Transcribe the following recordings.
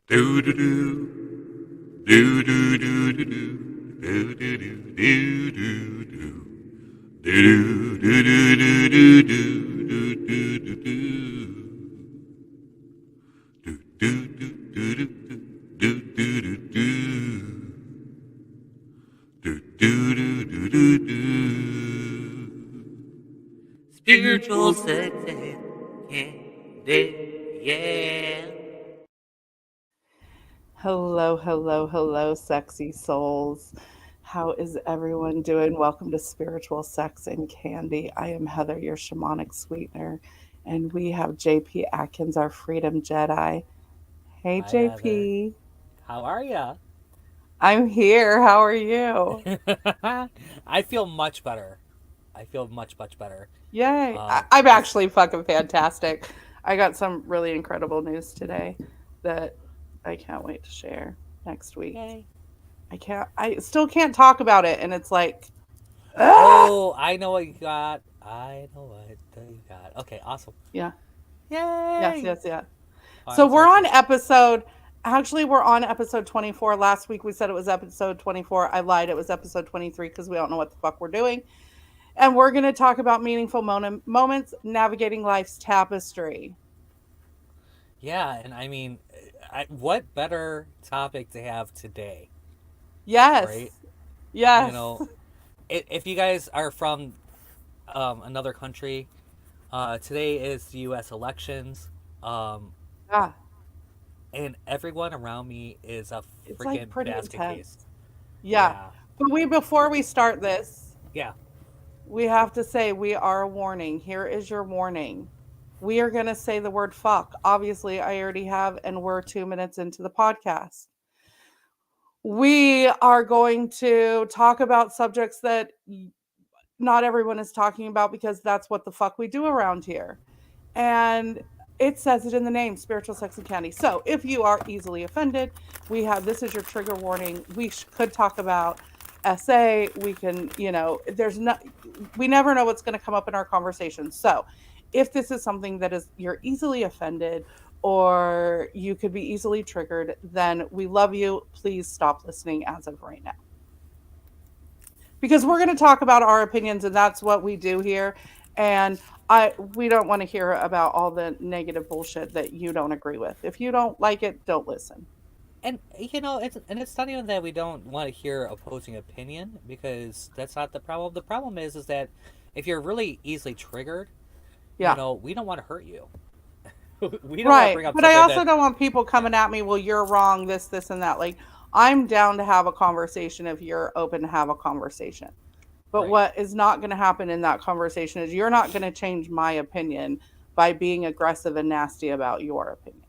Do do do do do do do do do do do do do do do do do do do do Spiritual sex and candy, yeah. Hello, sexy souls. How is everyone doing? Welcome to Spiritual Sex and Candy. I am Heather, your Shamanic Sweetener, and we have JP Adkins, our Freedom Jedi. Hey, Hi, Heather. JP. How are ya? I'm here. How are you? I feel much better. I feel much better. Yay. Um, I'm this actually fucking fantastic. I got some really incredible news today that I can't wait to share next week. Yay. I still can't talk about it, and it's like, ah! Oh, I know what you got. I know what you got. Okay, awesome. Yeah. Yes, Yay! yes, yeah. Oh, So I'm so we're on excited. we're on episode 24. Last week we said it was episode 24. I lied. It was episode 23 because we don't know what the fuck we're doing. And we're going to talk about meaningful moments navigating life's tapestry. Yeah, and I mean, what better topic to have today, right? Yes. You Yes. know, if you guys are from another country, today is the U.S. elections, um, Yeah. and everyone around me is a It's like freaking pretty basket case. intense. Yeah. Yeah, But before we start this, yeah. we have to say we are a warning. Here is your warning. We are going to say the word fuck. Obviously, I already have, and we're 2 minutes into the podcast. We are going to talk about subjects that not everyone is talking about because that's what the fuck we do around here. And it says it in the name, spiritual sex and candy. So if you are easily offended, this is your trigger warning. Could talk about SA. We can, we never know what's going to come up in our conversation. So if this is something that is, you're easily offended or you could be easily triggered, then we love you. Please stop listening as of right now because we're going to talk about our opinions and that's what we do here. And we don't want to hear about all the negative bullshit that you don't agree with. If you don't like it, don't listen. And it's not even that we don't want to hear opposing opinion because that's not the problem. The problem is that if you're really easily triggered, Yeah. we don't want to hurt you. We don't want to Right. bring up But I something also that, don't want people yeah, coming at me, well, you're wrong, this, and that. Like, I'm down to have a conversation if you're open to have a conversation. But right. what is not going to happen in that conversation is you're not going to change my opinion by being aggressive and nasty about your opinion.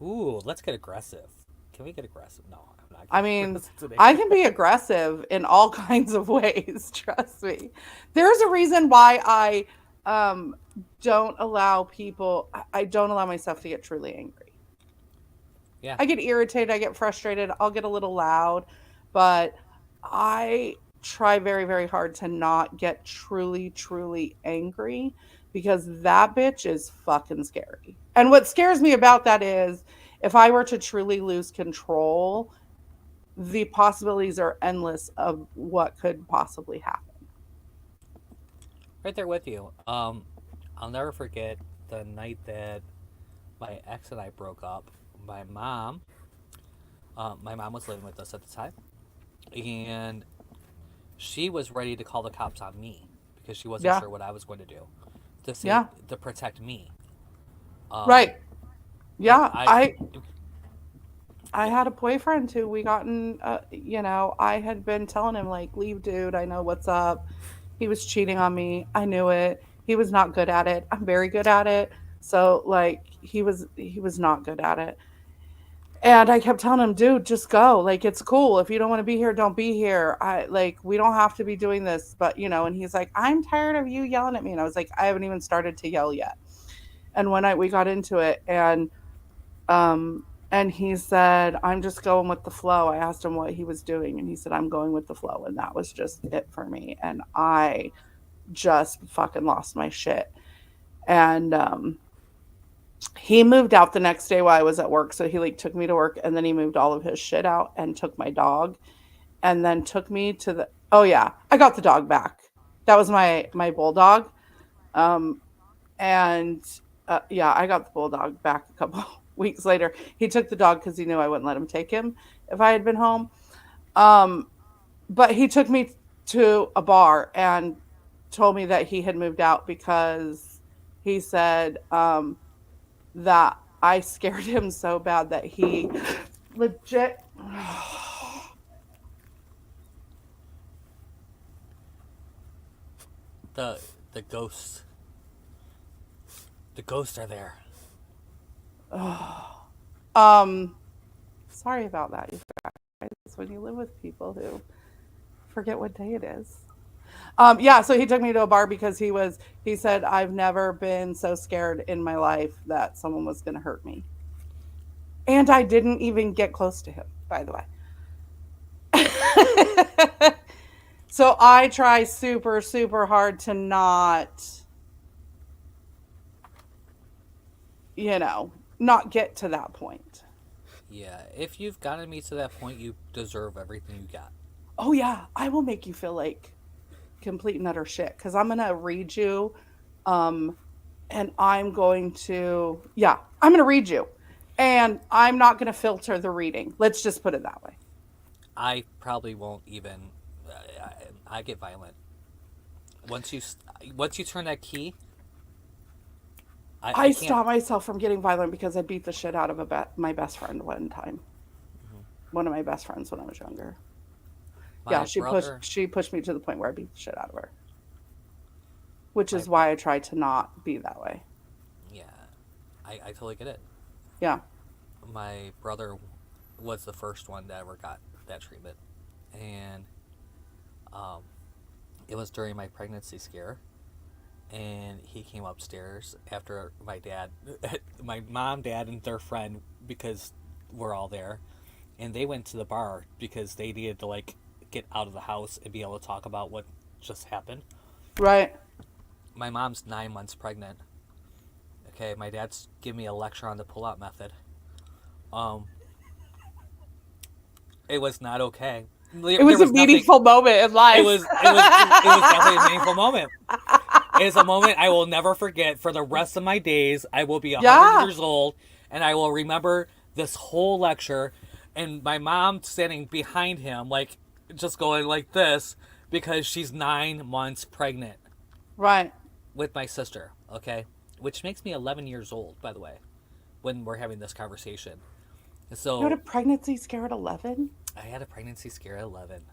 Ooh, let's get aggressive. Can we get aggressive? No, I'm not I getting mean, aggressive today. I can be aggressive in all kinds of ways, trust me. There's a reason why um don't allow I don't allow myself to get truly angry. Yeah. I get irritated, I get frustrated, I'll get a little loud, but I try very, very hard to not get truly angry because that bitch is fucking scary. And what scares me about that is if I were to truly lose control, the possibilities are endless of what could possibly happen. Right there with you. I'll never forget the night that my ex and I broke up. My mom, my mom was living with us at the time, and she was ready to call the cops on me because she wasn't Yeah. sure what I was going to do Yeah. to protect me. Um, Right. and Yeah. I, I yeah, had a boyfriend who we gotten, I had been telling him, like, leave, dude. I know what's up. He was cheating on me. I knew it. He was not good at it. I'm very good at it. So, like, he was not good at it. And I kept telling him, dude, just go. Like, it's cool. If you don't want to be here, don't be here. We don't have to be doing this. But, and he's like, I'm tired of you yelling at me. And I was like, I haven't even started to yell yet. And one night we got into it, and he said, I'm just going with the flow. I asked him what he was doing, and he said, I'm going with the flow. And that was just it for me. And I just fucking lost my shit. And He moved out the next day while I was at work. So he like took me to work and then he moved all of his shit out and took my dog and then took me to the oh yeah, I got the dog back. That was my bulldog. Um and yeah, I got the bulldog back a couple weeks later. He took the dog cuz he knew I wouldn't let him take him if I had been home. Um but he took me to a bar and told me that he had moved out because he said that I scared him so bad that he legit The the ghosts. The ghosts are there. um sorry about that, you guys. When you live with people who forget what day it is. Yeah, so he took me to a bar because he said I've never been so scared in my life that someone was going to hurt me. And I didn't even get close to him, by the way. So I try super super hard to not, you know, not get to that point. Yeah, if you've gotten me to that point, you deserve everything you got. Oh yeah, I will make you feel like complete and utter shit cuz I'm going to read you um and I'm going to, yeah, I'm going to read you. And I'm not going to filter the reading. Let's just put it that way. I probably won't even. I get violent once you once you turn that key. I I can't. stopped myself from getting violent because I beat the shit out of my best friend one time. Mhm. One of my best friends when I was younger. Yeah, My brother. she pushed me to the point where I beat the shit out of her, which My is why I try to not be that way. Yeah, I totally get it. Yeah. My brother was the first one that ever got that treatment, and um, it was during my pregnancy scare. And he came upstairs after my dad, my mom, dad, and their friend, because we're all there, and they went to the bar because they needed to like get out of the house and be able to talk about what just happened. Right. My mom's 9 months pregnant. Okay, my dad's giving me a lecture on the pull-out method. Um, it was not okay. It There was a was nothing. meaningful moment in life. It was definitely a meaningful moment. It is a moment I will never forget for the rest of my days. I will be 100 Yeah. years old, and I will remember this whole lecture, and my mom standing behind him, like just going like this because she's 9 months pregnant Right. with my sister. Okay, which makes me 11 years old, by the way, when we're having this conversation. You had a So pregnancy scare at 11? I had a pregnancy scare at 11.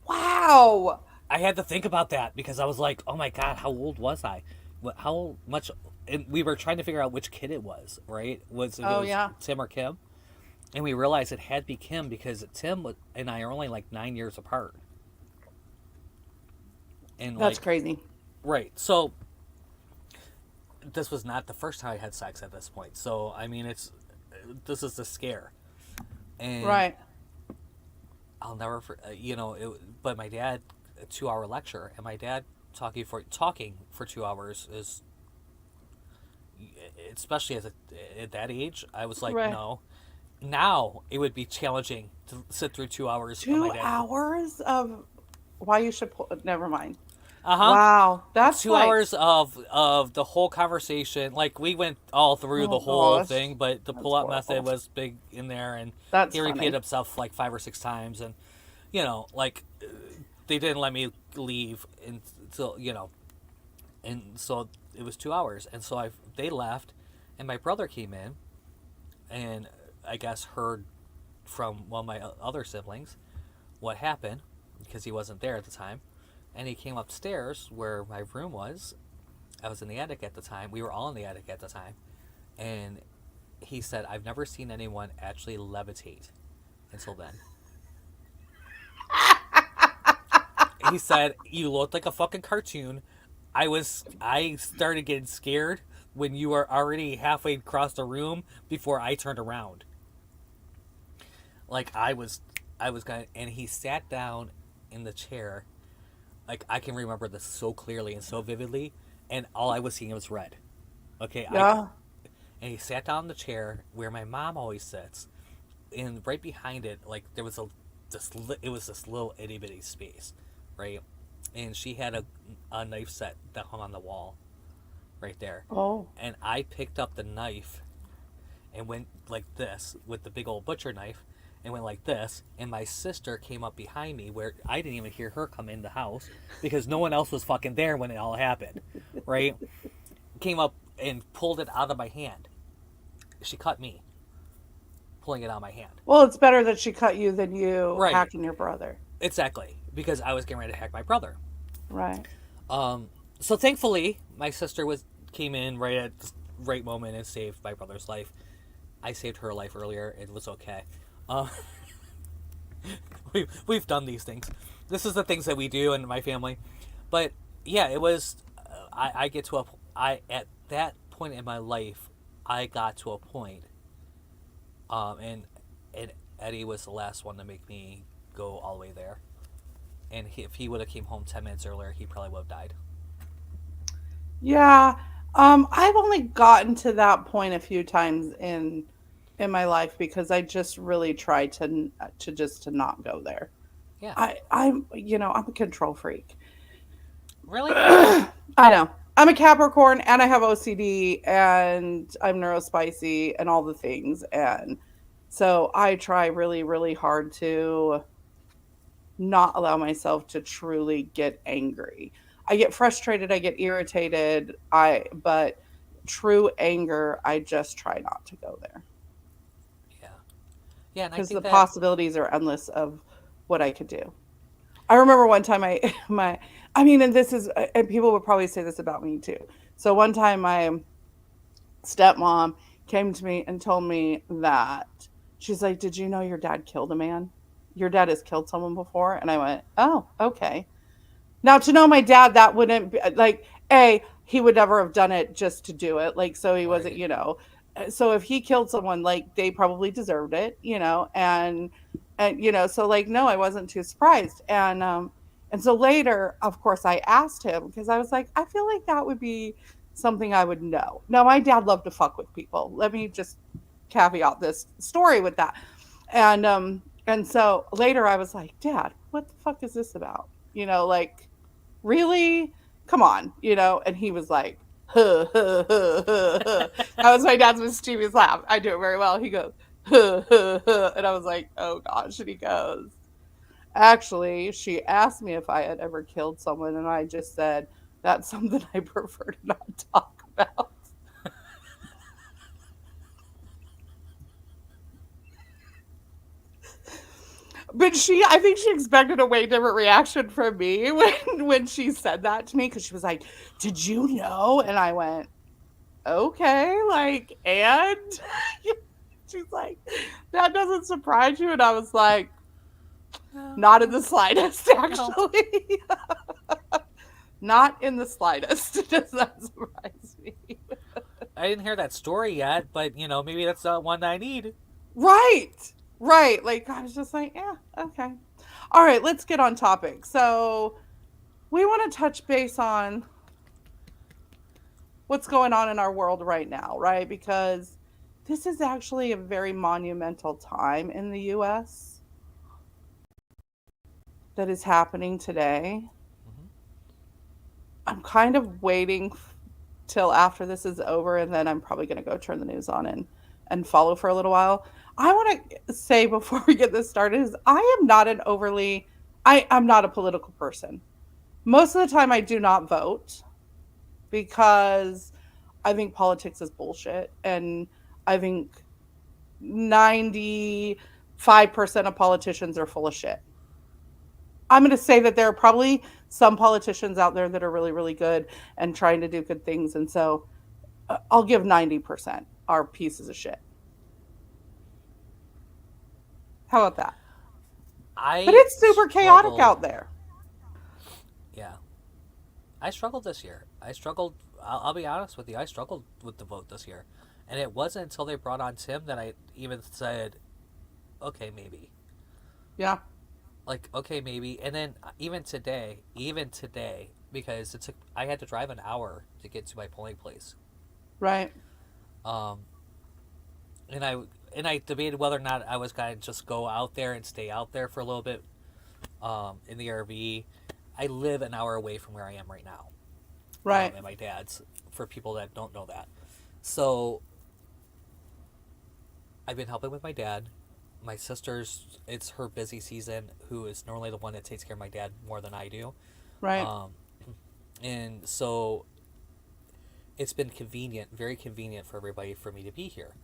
Wow. I had to think about that because I was like, "Oh my god, how old was I? How much?" And we were trying to figure out which kid it was. Right? Was if it Oh, was yeah. Tim or Kim? And we realized it had to be Kim because and I are only like 9 years apart. And That's like, crazy. right? So this was not the first time I had sex at this point. So I mean, this is the scare, and Right. I'll never, you know, but my dad, a 2 hour lecture, and my dad talking for 2 hours is, especially at that age, I was like, Right. no. Now it would be challenging to sit through 2 hours of my Two dad. hours of why you should pull. Never mind. Uh huh. Wow. That's Two like, hours of the whole conversation. Like we went all through oh the whole gosh. thing, but the That's pull up method horrible. was big in there, and That's he repeated funny. himself like 5 or 6 times, and like they didn't let me leave until and so it was 2 hours, and so they left, and my brother came in, and I guess heard from one of my other siblings what happened because he wasn't there at the time, and he came upstairs where my room was. I was in the attic at the time. We were all in the attic at the time, and he said, "I've never seen anyone actually levitate until then." He said, "You looked like a fucking cartoon. I started getting scared when you were already halfway across the room before I turned around. Like I was gonna." And he sat down in the chair. Like I can remember this so clearly and so vividly, and all I was seeing was red. Okay, Yeah. and he sat down in the chair where my mom always sits, and right behind it, like there was it was this little itty bitty space, right, and she had a knife set that hung on the wall, right there, Oh. and I picked up the knife, and went like this with the big old butcher knife, and went like this, and my sister came up behind me where I didn't even hear her come in the house because no one else was fucking there when it all happened, right? Came up and pulled it out of my hand. She cut me, pulling it out of my hand. Well, it's better that she cut you than you Right. hacking your brother. Exactly, because I was getting ready to hack my brother. Right. So thankfully, my sister came in right at the right moment and saved my brother's life. I saved her life earlier. It was okay. We've done these things. This is the things that we do in my family. But yeah, it was. I get to at that point in my life, I got to a point, and Eddie was the last one to make me go all the way there. And if he would have came home 10 minutes earlier, he probably would have died. Yeah. I've only gotten to that point a few times in my life because I just really tried to not go there. Yeah. I'm I'm a control freak. Really? I know. I'm a Capricorn and I have OCD and I'm neurospicy and all the things, and so I try really really hard to not allow myself to truly get angry. I get frustrated, I get irritated, but true anger, I just try not to go there Yeah. Yeah, and I because the think that. possibilities are endless of what I could do. I remember one time I mean, and this is, and people would probably say this about me too. So one time my stepmom came to me and told me that she's like, "Did you know your dad killed a man? Your dad has killed someone before." And I went, "Oh, okay." Now, to know my dad, that wouldn't be like, he would never have done it just to do it. Like, so he wasn't, Right. So if he killed someone, like, they probably deserved it, so like, no, I wasn't too surprised. And so later, of course, I asked him because I was like, I feel like that would be something I would know. Now, my dad loved to fuck with people. Let me just caveat this story with that. And so later I was like, Dad, what the fuck is this about? Like, really? Come on, And he was like, huh, huh, huh, huh, huh. That was my dad's mischievous laugh. I do it very well. He goes, huh, huh, huh. And I was like, oh gosh. And he goes, actually, she asked me if I had ever killed someone, and I just said, that's something I prefer to not talk about. But I think she expected a way different reaction from me when she said that to me because she was like, "Did you know?" And I went, "Okay, like, and." She's like, "That doesn't surprise you?" And I was like, "Not in the slightest, No. actually." Not in the slightest does that surprise me. I didn't hear that story yet, but maybe that's the one I need. Right. Right. Like, I was just like, yeah, okay. All right, let's get on topic. So, we want to touch base on what's going on in our world right now, right? Because this is actually a very monumental time in the US that is happening today. Hmm. I'm kind of waiting till after this is over, and then I'm probably going to go turn the news on and follow for a little while. I want to say before we get this started is I'm not a political person. Most of the time I do not vote because I think politics is bullshit, and I think 95% of politicians are full of shit. I'm going to say that there are probably some politicians out there that are really, really good and trying to do good things. And so I'll give 90% are pieces of shit. How about that? But I it's super chaotic struggled. out there. Yeah. I struggled this year. I'll be honest with you. I struggled with the vote this year. And it wasn't until they brought on Tim that I even said, okay, maybe. Yeah. Like, okay, maybe. And then even today, because I had to drive an hour to get to my polling place. Right. and I debated whether or not I was gonna just go out there and stay out there for a little bit, in the RV. I live an hour away from where I am right now, Right. at my dad's. For people that don't know that, so I've been helping with my dad. My sister's, it's her busy season, who is normally the one that takes care of my dad more than I do. Right. Um, and so it's been convenient, very convenient for everybody for me to be here.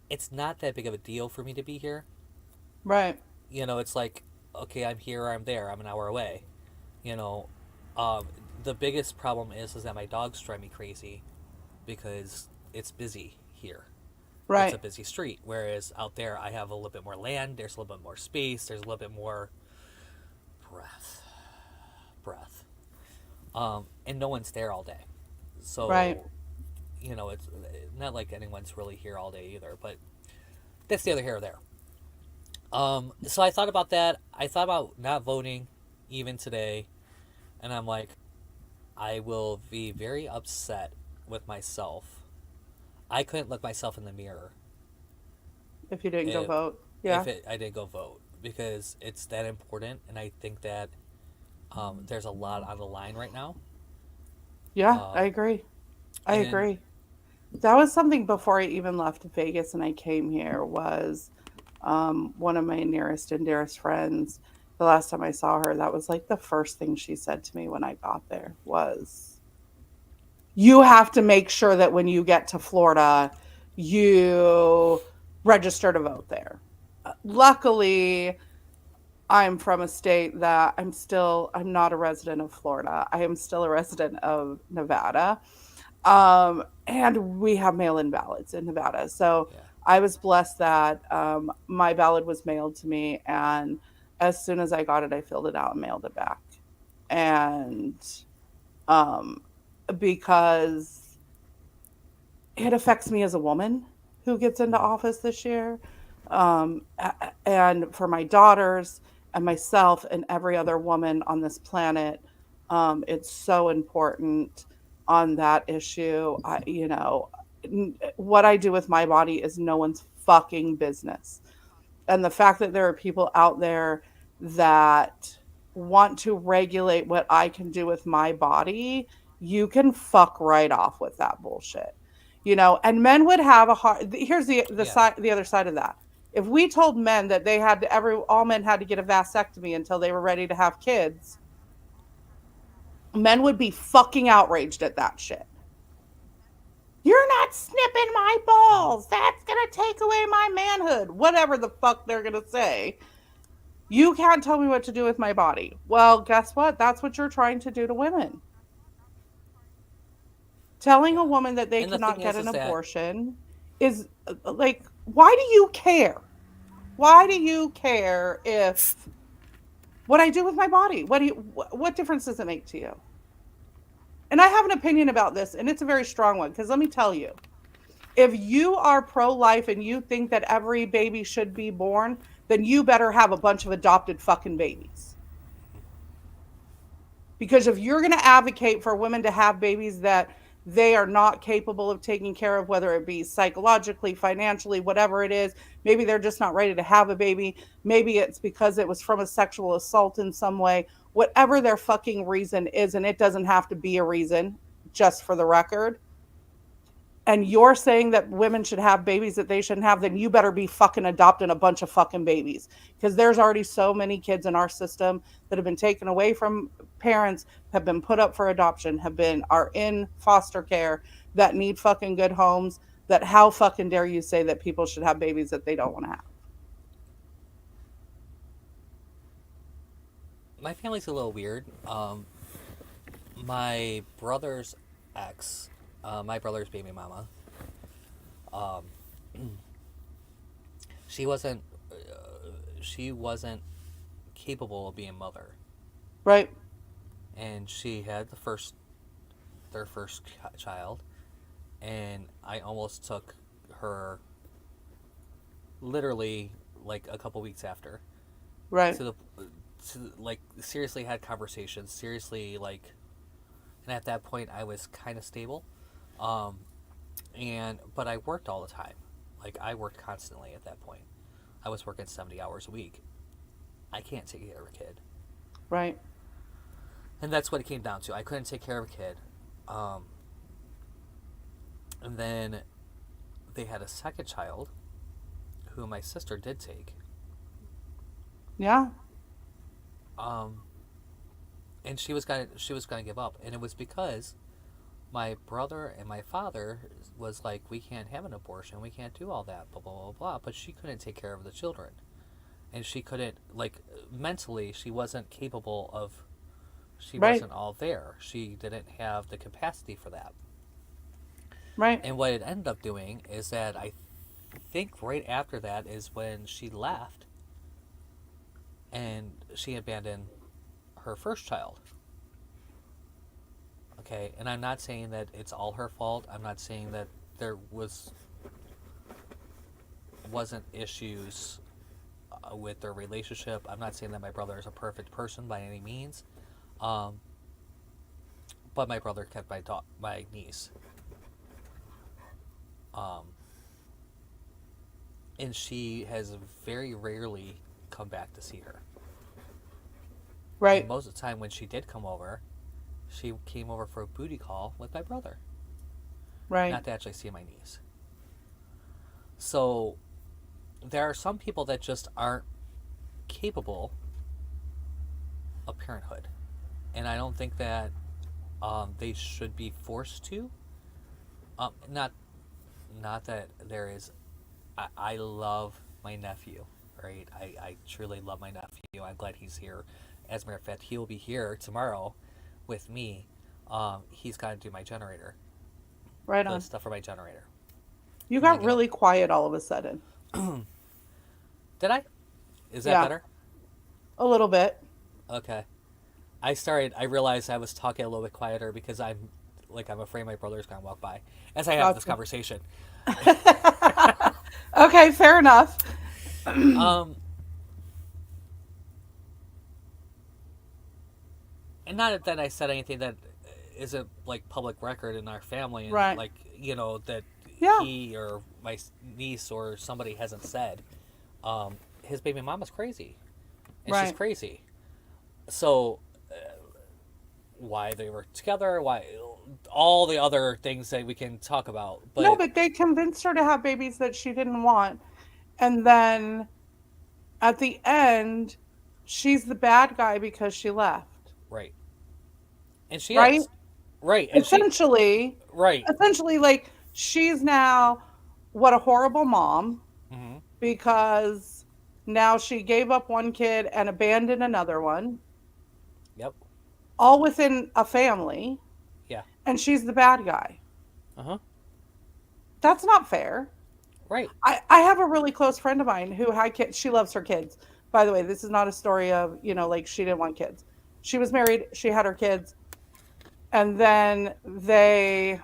It's not that big of a deal for me to be here. Right. It's like, okay, I'm here or I'm there. I'm an hour away. You know, um, the biggest problem is that my dogs drive me crazy because it's busy here. It's a Right. busy street. Whereas out there, I have a little bit more land. There's a little bit more space. There's a little bit more breath, breath. And no one's there all day. Right. So, it's not like anyone's really here all day either. But that's the other here or there. So I thought about that. I thought about not voting even today. And I'm like, I will be very upset with myself. I couldn't look myself in the mirror If you didn't go if vote. Yeah. I didn't go vote because it's that important, and I think that there's a lot on the line right now. Yeah, I Um, agree. I and agree. That was something before I even left Vegas and I came here was one of my nearest and dearest friends. The last time I saw her, that was like the first thing she said to me when I got there was, "You have to make sure that when you get to Florida, you register to vote there." Luckily, I'm from a state that I'm not a resident of Florida. I am still a resident of Nevada. And we have mail-in ballots in Nevada. So yeah, I was blessed that my ballot was mailed to me, and as soon as I got it, I filled it out and mailed it back. And um, because it affects me as a woman who gets into mhm, office this year, and for my daughters and myself and every other woman on this planet, it's so important on that issue. What I do with my body is no one's fucking business. And the fact that there are people out there that want to regulate what I can do with my body, you can fuck right off with that bullshit. And men would have a hard here's the yeah, side the other side of that. If we told men that they had to every all men had to get a vasectomy until they were ready to have kids, men would be fucking outraged at that shit. You're not snipping my mhm, balls. That's going to take away my manhood. Whatever the fuck they're going to say. You can't tell me what to do with my body. Well, guess what? That's what you're trying to do to women. Telling a yeah. woman that they And the thing cannot get is an that abortion is like, why do you care? Why do you care if what I do with my body? What difference does it make to you? And I have an opinion about this, and it's a very strong one because let me tell you, if you are pro life and you think that every baby should be born, then you better have a bunch of adopted fucking babies. Because if you're going to advocate for women to have babies that they are not capable of taking care of, whether it be psychologically, financially, whatever it is, maybe they're just not ready to have a baby. Maybe it's because it was from a sexual assault in some way, whatever their fucking reason is, and it doesn't have to be a reason, just for the record, and you're saying that women should have babies that they shouldn't have, then you better be fucking adopting a bunch of fucking babies. Because there's already so many kids in our system that have been taken away from parents, have been put up for adoption, are in foster care, that need fucking good homes. That how fucking dare you say that people should have babies that they don't want to have? my family's a little weird. My brother's ex, my brother's baby mama, um, she wasn't she wasn't capable of being a mother, Right? and she had their first child, and I almost took her literally like a couple weeks after, Right? to the like seriously had conversations, seriously, like, and at that point I was kind of stable, um But I worked all the time. Like, I worked constantly at that point. I was working 70 hours a week. I can't take care of a kid. Right. And that's what it came down to. I couldn't take care of a kid. Um, and then they had a second child who my sister did take. Yeah. Um, and she was gonna give up. And it was because my brother and my father was like, we can't have an abortion. We can't do all that, blah, blah, blah, blah. But she couldn't take care of the children. And she couldn't, like, mentally, she wasn't capable of, she Right. wasn't all there. She didn't have the capacity for that. Right. And what it ended up doing is that I think right after that is when she left and she abandoned her first child. Okay, and I'm not saying that it's all her fault. I'm not saying that there wasn't issues with their relationship. I'm not saying that my brother is a perfect person by any means. Um, but my brother kept my niece. Um, and she has very rarely come back to see her. Right. And most of the time when she did come over, she came over for a booty call with my brother, Right. not to actually see my niece. So there are some people that just aren't capable of parenthood, and I don't think that they should be forced to. Not that there is. I love my nephew, right? I truly love my nephew. I'm glad he's here. As a matter of fact, he'll be here tomorrow with me. He's got to do my generator, Right the on. stuff for my generator. You And I got get really quiet all of a sudden. Did I? Is that Yeah. better? A little bit. Okay. I realized I was talking a little bit quieter because I'm afraid my brother's gonna walk by as I have this Gotcha. conversation. Okay, fair enough. Um, and not that I said anything that isn't like public record in our family, and Right. like that Yeah. he or my niece or somebody hasn't said. His baby mama's crazy, and she's Right. crazy. So, why they were together? Why all the other things that we can talk about, No, but but they convinced her to have babies that she didn't want. And then at the end, she's the bad guy because she left. right, and she Right? is right, and she Essentially, right. like she's now what a horrible mom Hmm. because now she gave up one kid and abandoned another one, Yep. all within a family, Yeah. and she's the bad guy. Uh huh. That's not fair. Right. I have a really close friend of mine who had kids. She loves her kids. By the way, this is not a story of, like she didn't want kids. She was married, she had her kids, and then they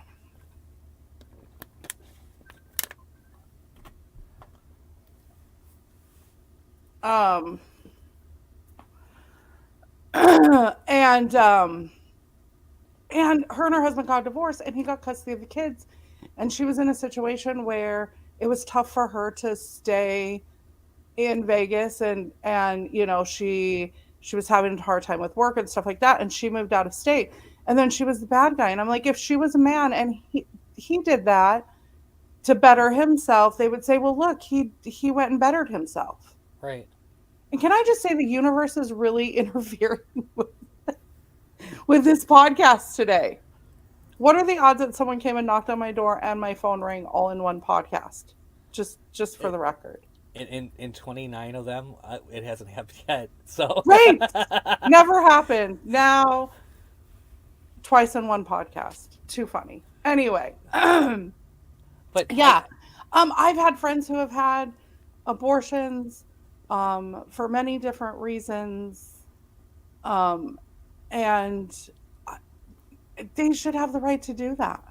um and her and her husband got divorced and he got custody of the kids, and she was in a situation where it was tough for her to stay in Vegas, and she was having a hard time with work and stuff like that, and she moved out of state, and then she was the bad guy. And I'm like, if she was a man and he did that to better himself, they would say, well, look, he went and bettered himself. Right. And can I just say the universe is really interfering with this podcast today? What are the odds that someone came and knocked on my door and my phone rang all in one podcast? Just for It, the record. in 29 of them, it hasn't happened yet. So. Right. Never happened. Now twice in one podcast. Too funny. Anyway. But Yeah. I've had friends who have had abortions for many different reasons. Um, and they should have the right to do that.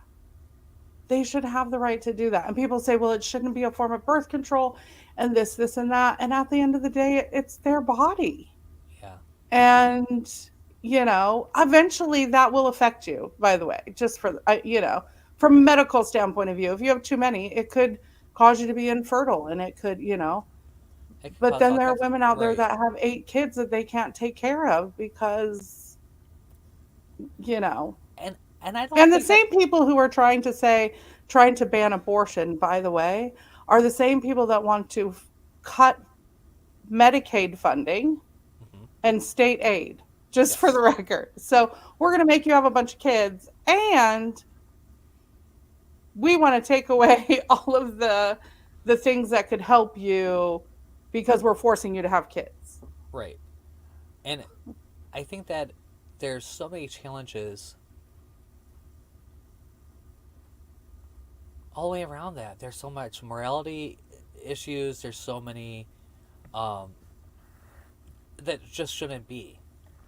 They should have the right to do that. And people say, well, it shouldn't be a form of birth control and this, and that. And at the end of the day, it's their body. yeah. And, eventually that will affect you, by the way, just for, from a medical standpoint of view. If you have too many, it could cause you to be infertile, and it could, It could but cause then all there are kinds of women out there right. that have 8 kids that they can't take care of because, you know, And I don't and the think that same people who are trying to ban abortion, by the way, are the same people that want to cut Medicaid funding hmm and state aid, just for the yes. record. So we're going to make you have a bunch of kids, and we want to take away all of the things that could help you because we're forcing you to have kids. Right. And I think that there's so many challenges all the way around that. There's so much morality issues. There's so many um, that just shouldn't be.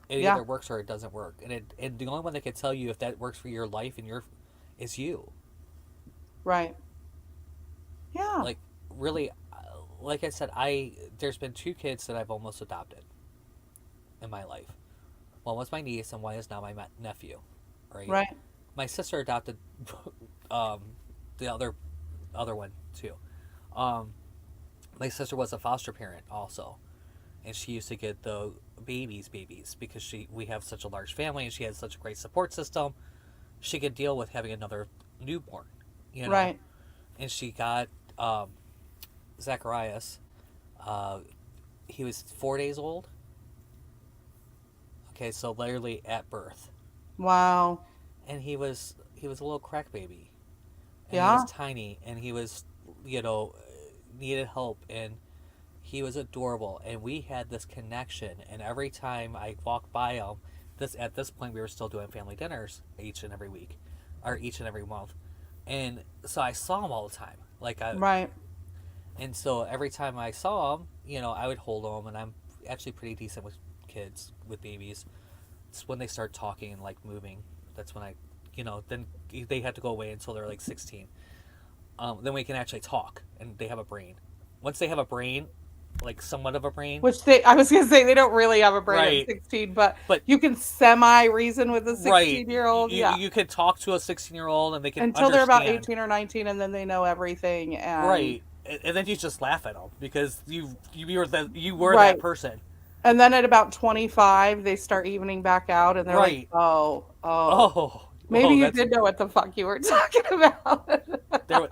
It Yeah, either works or it doesn't work, and the only one that can tell you if that works for your life and your is you. right. Yeah. Like really, like I said, I there's been two kids that I've almost adopted in my life. One was my niece, and one is now my nephew. Right. Right. My sister adopted um, the other one too. Um, my sister was a foster parent also, and she used to get the babies because we have such a large family and she had such a great support system. She could deal with having another newborn, you know. Right. And she got um, Zacharias. Uh, he was 4 days old. Okay, so literally at birth, Wow. and he was a little crack baby, and he was Yeah. tiny, and he was, you know, needed help, and he was adorable, and we had this connection. And every time I walked by him, at this point we were still doing family dinners each and every week, or each and every month, and so I saw him all the time. Right. And so every time I saw him, I would hold him, and I'm actually pretty decent with kids, with babies. It's when they start talking and like moving. That's when then they have to go away until they're like 16. Then we can actually talk, and they have a brain. Once they have a brain, like somewhat of a brain, I was going to say they don't really have a brain at right? 16, but But you can semi reason with a right, 16-year-old. Yeah. you can talk to a 16-year-old, and they can Until they're about understand. 18 or 19, and then they know everything. And Right, and then you just laugh at them because you were that right. person. And then at about 25, they start evening back out, and they're like, Right. oh, Oh, maybe whoa, you that's did know what the fuck you were talking about.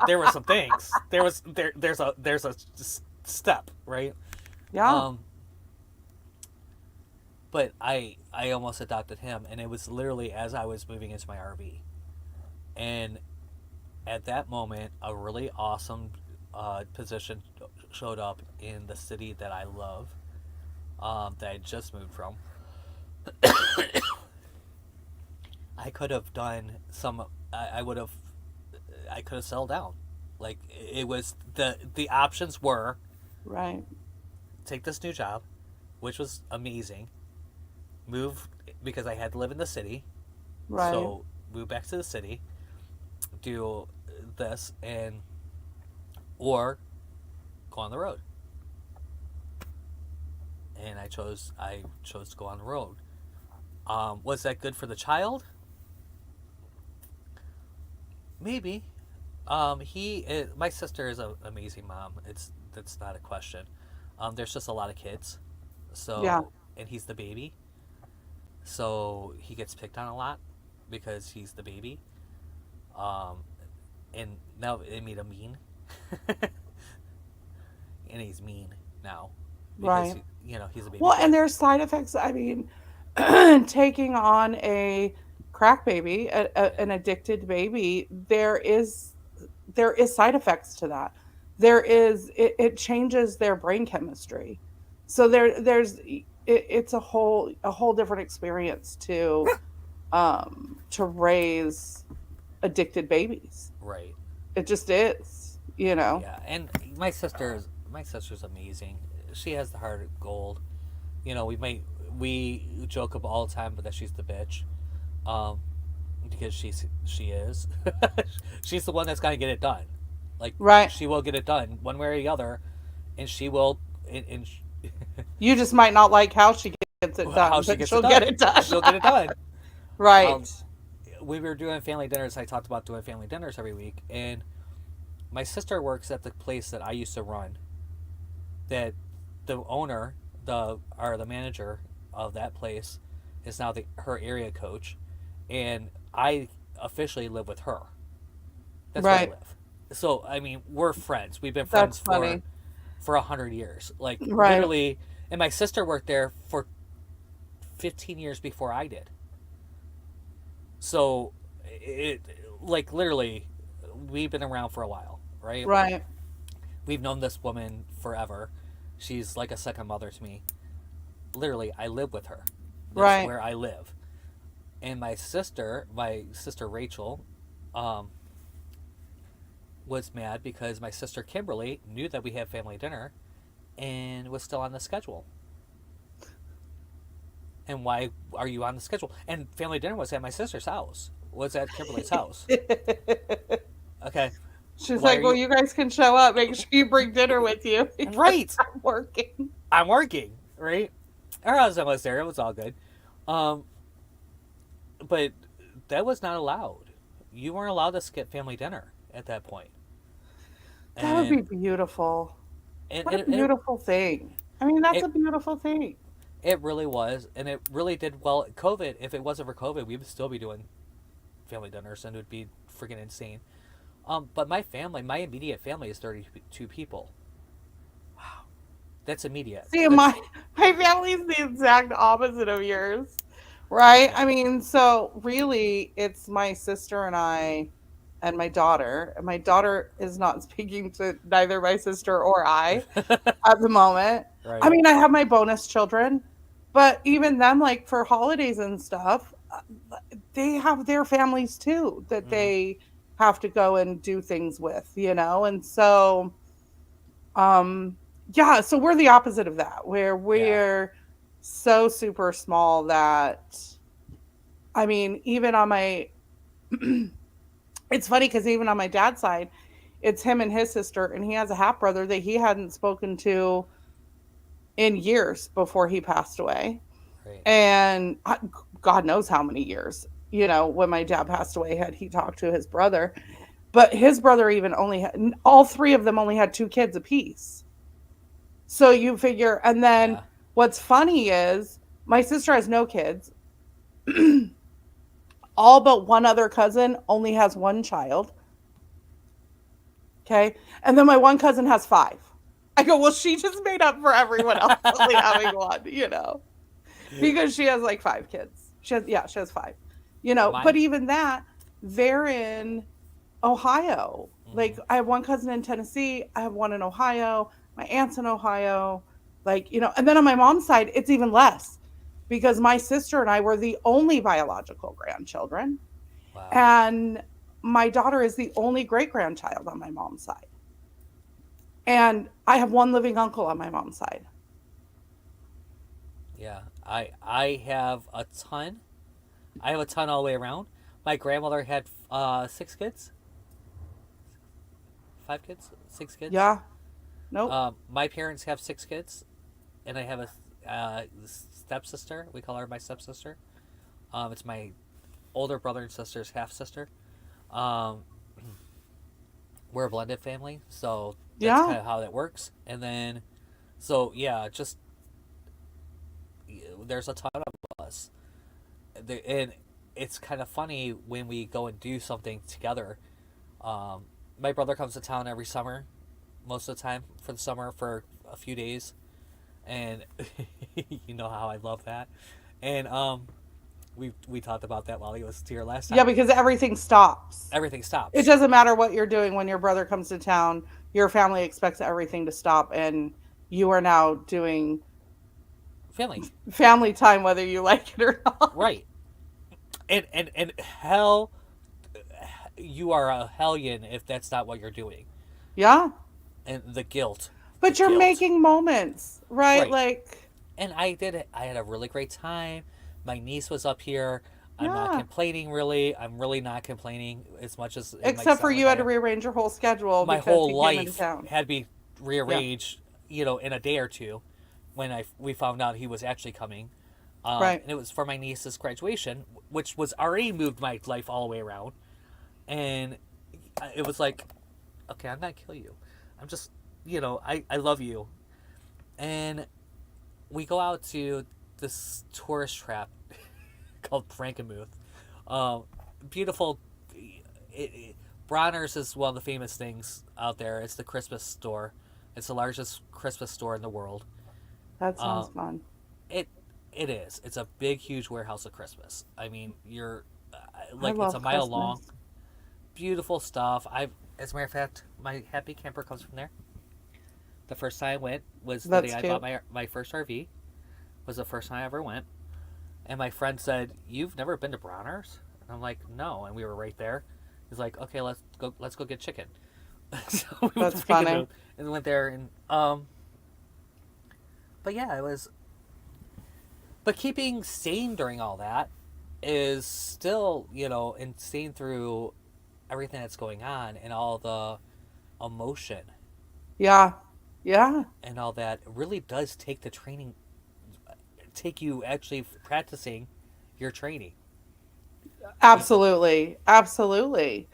there were some things. There's a step, right? Yeah. Um, but I almost adopted him, and it was literally as I was moving into my RV, and at that moment, a really awesome position showed up in the city that I love, that I just moved from. I could have done some. I would have. I could have settled down. Like it was the options were Right. take this new job, which was amazing. Move because I had to live in the city, Right. so move back to the city, do this, and or go on the road. And I chose to go on the road. Was that good for the child? Maybe. My sister is an amazing mom. That's not a question. There's just a lot of kids, Yeah. so and he's the baby, so he gets picked on a lot because he's the baby. Um, and now it made him mean, and he's mean now because Right. he's a baby Well, boy. and there's side effects. I mean, taking on a crack baby, Yeah. an addicted baby, there is side effects to that. It changes their brain chemistry. So it's a whole different experience to raise addicted babies. Right. It just is. Yeah, and my sister's amazing. She has the heart of gold. We joke about all the time, but that she's the bitch, um, because she is. She's the one that's got to get it done. Like Right. she will get it done one way or the other, and she will. And You just might not like how she gets it how done, she but gets it she'll get done, it done. she'll get it done. Um, Right. we were doing family dinners. I talked about doing family dinners every week, and my sister works at the place that I used to run. That the owner, the manager of that place, is now her area coach, and I officially live with her. That's where I Right. live. So I mean, we're friends. We've been That's friends funny. for 100 years. Like Right. literally, and my sister worked there for 15 years before I did. So it like literally, we've been around for a while, right? Right. We've known this woman forever. She's like a second mother to me. Literally, I live with her. That's Right. where I live. And my sister Rachel, um, was mad because my sister Kimberly knew that we had family dinner and was still on the schedule. And why are you on the schedule? And family dinner was at my sister's house. Was at Kimberly's house. Okay. She's Why like, are well, you you guys can show up. Make sure you bring dinner with you because right? I'm working. I'm working, right? Her husband was there. It was all good. Um, but that was not allowed. You weren't allowed to skip family dinner at that point. That would be And beautiful. and What a it beautiful thing. I mean, that's it, a beautiful thing. it really was, and it really did well. COVID, if it wasn't for COVID, we would still be doing family dinners, and it would be freaking insane. But my family, my immediate family is 32 people. That's immediate. See, That's my family's the exact opposite of yours, right? okay. I mean, so really, it's my sister and I, and my daughter. And my daughter is not speaking to neither my sister or I at the moment. I Right. mean, I have my bonus children, but even them, like for holidays and stuff, they have their families too that Hmm. they have to go and do things with, you know? And so, um, yeah, so we're the opposite of that, where Yeah. we're so super small that, I mean, even on my, it's funny because even on my dad's side, it's him and his sister, and he has a half brother that he hadn't spoken to in years before he passed away. Right. And God knows how many years, you know, when my dad passed away, had he talked to his brother. But his brother even only had, all three of them only had two kids apiece. So you figure, and then Yeah. what's funny is my sister has no kids. All but one other cousin only has one child. Okay. And then my one cousin has five. I go, well, she just made up for everyone else only having one, you know, because she has like five kids. Yeah, she has five, you know, My. but even that, they're in Ohio. Like Hmm. I have one cousin in Tennessee, I have one in Ohio, my aunt's in Ohio, like, you know, and then on my mom's side, it's even less because my sister and I were the only biological grandchildren. Wow. And my daughter is the only great grandchild on my mom's side. And I have one living uncle on my mom's side. Yeah. I have a ton. I have a ton all the way around. My grandmother had 6 kids, 5 kids, 6 kids. Yeah. Nope. My parents have 6 kids, and I have a stepsister. We call her my stepsister. It's my older brother and sister's half sister. Um, we're a blended family, so that's Yeah. kind of how that works. And then, so yeah, just there's a ton of us, and it's kind of funny when we go and do something together. Um, my brother comes to town every summer, most of the time for the summer for a few days, and you know how I love that. And we talked about that while he was here last Yeah, time. because everything stops. Everything It stops. doesn't matter what you're doing when your brother comes to town, your family expects everything to stop, and you are now doing Family, family time whether you like it or not. right? And hell, you are a hellion if that's not what you're doing. Yeah. And the But you're guilt, making moments, right? right? Like, And I did it. I had a really great time. My niece was up here. I'm not yeah. complaining really. I'm really not complaining as much as it might Except for sound like you I had to am. rearrange your whole schedule My because whole he came into life town. had to be Yeah. rearranged, in a day or two when we found out he was actually coming. Right. And it was for my niece's graduation, which was already moved my life all the way around. And it was like, okay, I'm not gonna kill you. I'm just, I love you. And we go out to this tourist trap called Frankenmuth. Beautiful. Bronner's is one of the famous things out there. It's the Christmas store. It's the largest Christmas store in the world. That sounds fun. It it is. It's a big, huge warehouse of Christmas. I mean, you're I it's love a mile long. Christmas. Beautiful stuff. As a matter of fact, my happy camper comes from there. The first time I went was the That's day I cute. bought my first RV. Was the first time I ever went. And my friend said, "You've never been to Bronner's?" And I'm like, "No." And we were right there. He's like, "Okay, let's go get chicken." So we went That's to Frankenmuth funny. and went there and but yeah, it was. But keeping sane during all that is still, and staying through everything that's going on and all the emotion Yeah. Yeah. and all that really does take the training, take you actually practicing your training. Absolutely. Absolutely.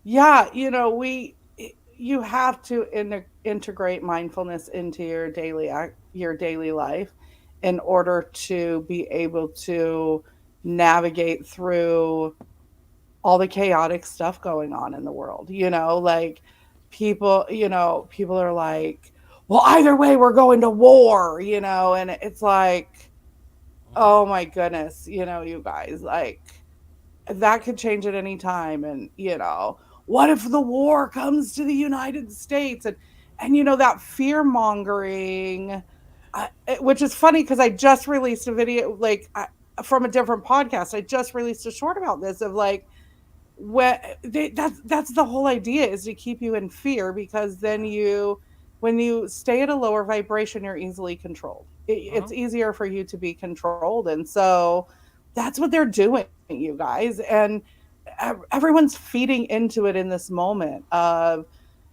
Yeah, you have to integrate mindfulness into your daily life in order to be able to navigate through all the chaotic stuff going on in the world. Like people are like, well, either way we're going to war, and it's like, Mm-hmm. oh my goodness, you guys, like, that could change at any time. And what if the war comes to the United States? And that fear mongering, which is funny because I just released a video, like, from a different podcast. I just released a short about this, of like, that's the whole idea, is to keep you in fear, because then Yeah. when you stay at a lower vibration, you're easily controlled. Uh-huh. It's easier for you to be controlled. And so that's what they're doing, you guys. And everyone's feeding into it in this moment of,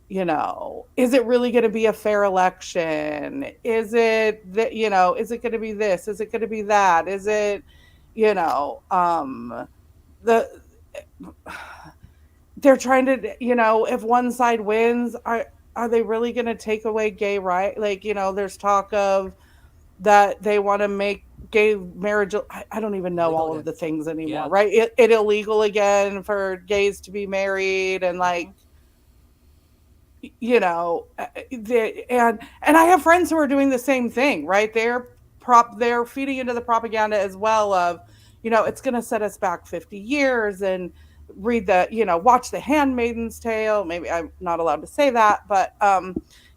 is it really going to be a fair election? Is it that, is it going to be this? Is it going to be that? Is it, you know, the they're trying to, if one side wins, are they really going to take away gay right? Like, there's talk of that they want to make gay marriage. I don't even know Legal all of again. the things anymore, Yeah. right? It illegal again for gays to be married, and Mm-hmm. like, and I have friends who are doing the same thing, right? They're feeding into the propaganda as well of, it's going to set us back 50 years, and watch The Handmaiden's Tale. Maybe I'm not allowed to say that, but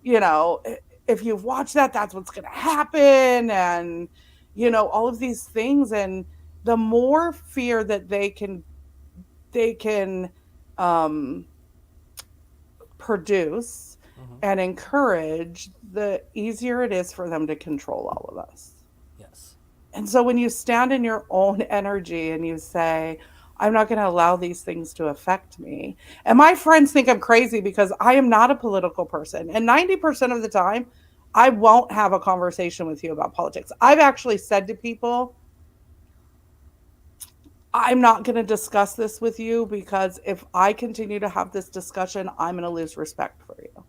you know if you've watched that, that's what's going to happen. And all of these things. And the more fear that they can um produce Mm-hmm. and encourage, the easier it is for them to control all of us. Yes. And so when you stand in your own energy and you say, I'm not going to allow these things to affect me. And my friends think I'm crazy because I am not a political person. And 90% of the time, I won't have a conversation with you about politics. I've actually said to people, I'm not going to discuss this with you, because if I continue to have this discussion, I'm going to lose respect for you.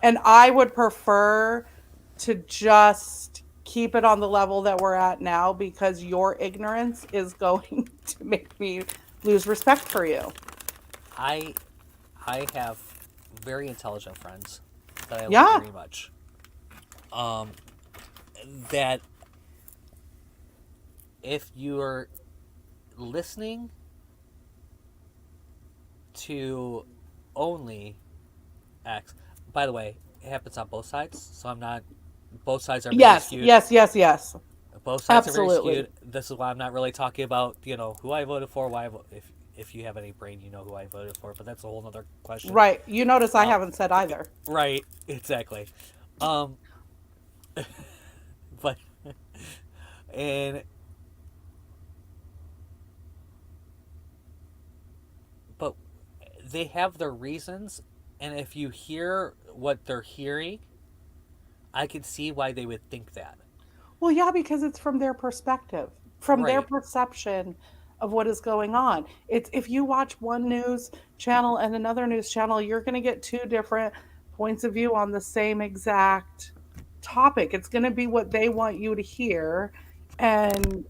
And I would prefer to just keep it on the level that we're at now, because your ignorance is going to make me lose respect for you. I I have very intelligent friends that I love Yeah. very much. Um, that if you're listening to only X, by the way, it happens on both sides, so I'm not. Both sides are very Yes, skewed. yes, yes, yes. Both sides are very Absolutely. skewed. This is why I'm not really talking about who I voted for. Why if you have any brain, you know who I voted for. But that's a whole other question. Right. You notice I Uh, haven't said either. right. Exactly. Um, but and but they have their reasons, and if you hear what they're hearing, I can see why they would think that. Well, yeah, because it's from their perspective, from their Right. perception of what is going on. It's if you watch one news channel and another news channel, you're going to get two different points of view on the same exact topic. It's going to be what they want you to hear. And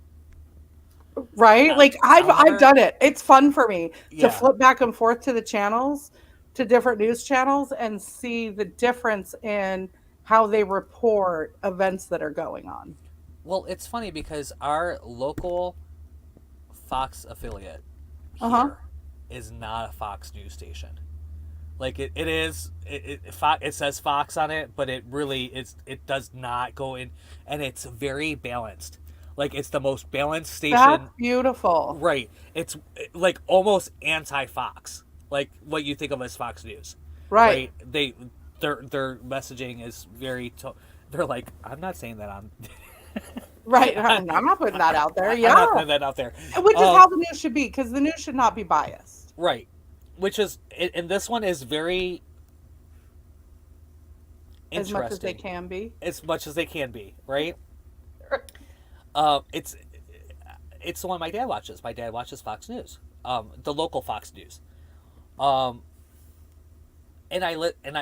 right? I'll, Like I've I'll I've never. done it. It's fun for me to Yeah. flip back and forth to the channels, to different news channels and see the difference in how they report events that are going on. Well, it's funny because our local Fox affiliate Uh-huh. here is not a Fox news station. Like it is it says Fox on it, but it does not go in, and it's very balanced. Like it's the most balanced That's station. beautiful. Right. It's like almost anti-Fox. Like what you think of as Fox News. Right. Right? Their messaging is they're like, I'm not saying that on Right. I'm not putting that out there. I'm Yeah. not putting that out there. Which is how the news should be, because the news should not be biased Right. Which is and this one is very as much as they interesting can be. as much as they can be, right? It's the one my dad watches. My dad watches Fox News, the local Fox News, um,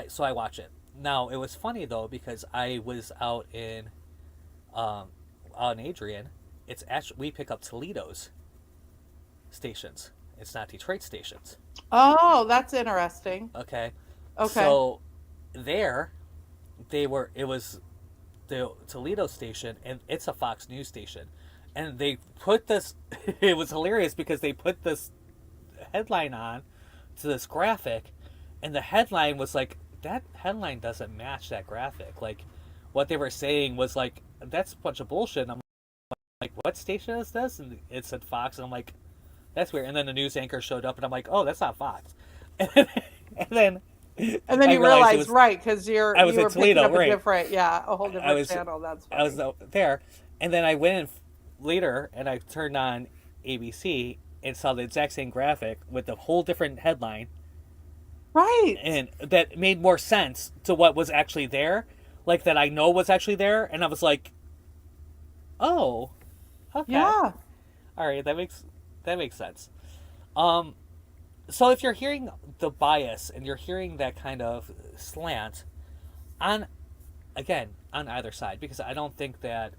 so I watch it. Now it was funny though because I was um, out in Adrian. It's actually we pick up Toledo's stations. It's not Detroit stations. Oh, that's interesting. Okay, Okay. so there it was the Toledo station, and it's a Fox News station, and they put this. It was hilarious because they put this headline on to this graphic, and the headline was like that headline doesn't match that graphic. Like what they were saying was like that's a bunch of bullshit. And I'm like, what station is this? And it said Fox, and I'm like, that's weird. And then the news anchor showed up, and I'm like, oh, that's not Fox. And then And then I you realized it realize, was right, because I you was in were picking Toledo, up a right? different, yeah, a whole I different was channel. That's I was funny. there, and then I went in later and I turned on ABC and saw the exact same graphic with a whole different headline, Right. and that made more sense to what was actually there, like that I know was actually there, and I was like, oh, okay, Yeah. all right, that makes sense. Um, so if you're hearing the bias and you're hearing that kind of slant on again on either side, because I don't think that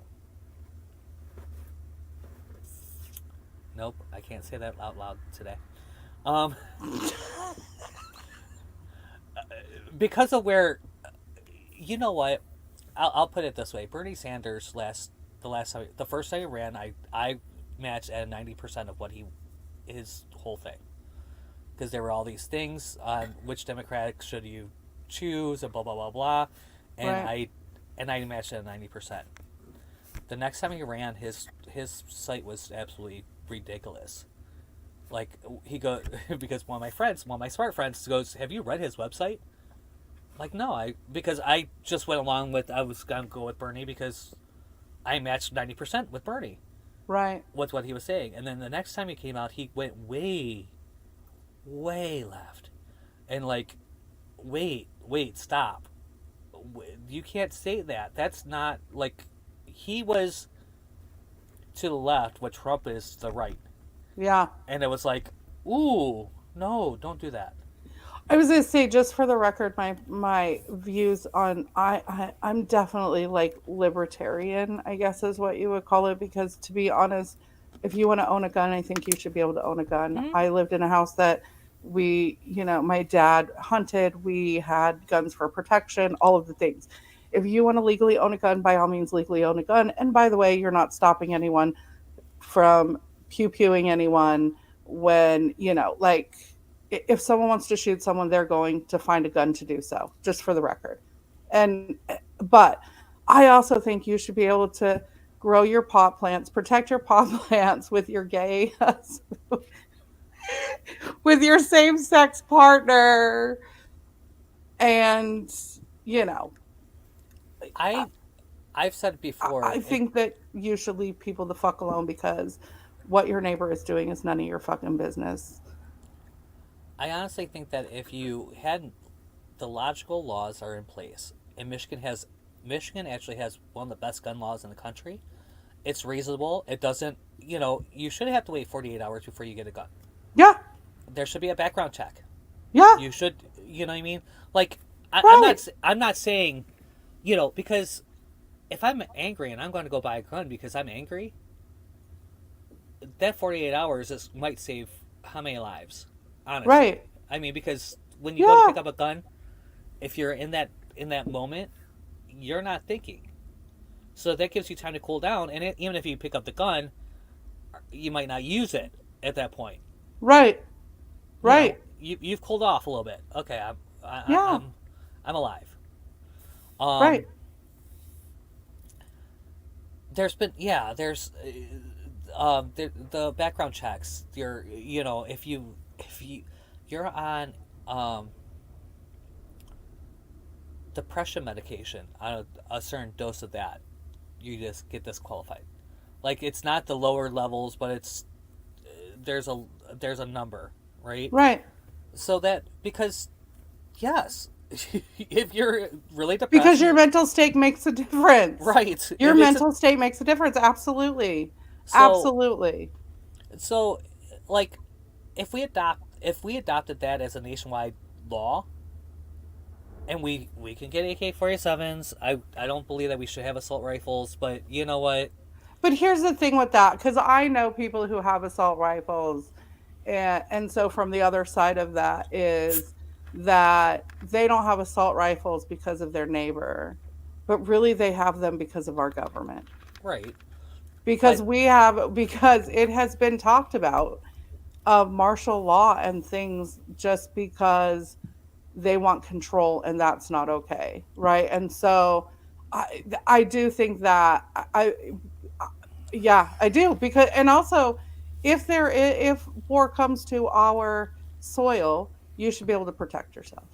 nope, I can't say that out loud today. Um, because of where, you know what, I'll put it this way: Bernie Sanders the first time he ran, I matched at 90% of what his whole thing, because there were all these things on which Democratic should you choose and blah blah blah blah, and Right. I matched at 90%. The next time he ran, his site was absolutely ridiculous. Like he go because one of my smart friends goes, "Have you read his website?" Like no, because I just went along with I was gonna go with Bernie because I matched 90% with Bernie Right. with what he was saying, and then the next time he came out, he went way left, and like, wait, stop, you can't say that. That's not like he was to the left what Trump is to the right, Yeah. and it was like, ooh, no, don't do that. I was gonna say, just for the record, my views on I'm definitely like libertarian, I guess is what you would call it, because to be honest, if you want to own a gun, I think you should be able to own a gun. Mm-hmm. I lived in a house that my dad hunted, we had guns for protection, all of the things. If you want to legally own a gun, by all means legally own a gun. And by the way, you're not stopping anyone from pew-pewing anyone when, like if someone wants to shoot someone, they're going to find a gun to do so, just for the record. And but I also think you should be able to grow your pot plants, protect your pot plants with your gay with your same-sex partner, and you know, I, I I've said it before. I think that you should leave people the fuck alone, because what your neighbor is doing is none of your fucking business. I honestly think that if you had the logical laws are in place, and Michigan has Michigan actually has one of the best gun laws in the country. It's reasonable. It doesn't, you shouldn't have to wait 48 hours before you get a gun. Yeah. There should be a background check. Yeah. You should, you know what I mean? Like, Right. I'm not saying, because if I'm angry and I'm going to go buy a gun because I'm angry, that 48 hours might save how many lives, honestly. Right. I mean, because when you go to Yeah. pick up a gun, if you're in that moment, you're not thinking. So that gives you time to cool down, and even if you pick up the gun, you might not use it at that point. Right. Right. You've cooled off a little bit. Okay, Yeah. I'm alive. Right. Um, there's been the background checks. If you're on depression medication on a certain dose of that, you just get disqualified. Like, it's not the lower levels, but it's there's a there's a number, right? Right. So that, because yes, if you're really depressed, Because your mental state makes a difference. right. Your If it's mental state makes a difference. Absolutely. so Absolutely. so like, if we adopted that as a nationwide law, and we can get AK-47s. I don't believe that we should have assault rifles, but you know what? But here's the thing with that, because I know people who have assault rifles, and so from the other side of that is that they don't have assault rifles because of their neighbor, but really they have them because of our government. Right. Because But we have, because it has been talked about of martial law and things just because they want control and that's not okay, right? And so I do think that yeah, I do, because and also if war comes to our soil, you should be able to protect yourself.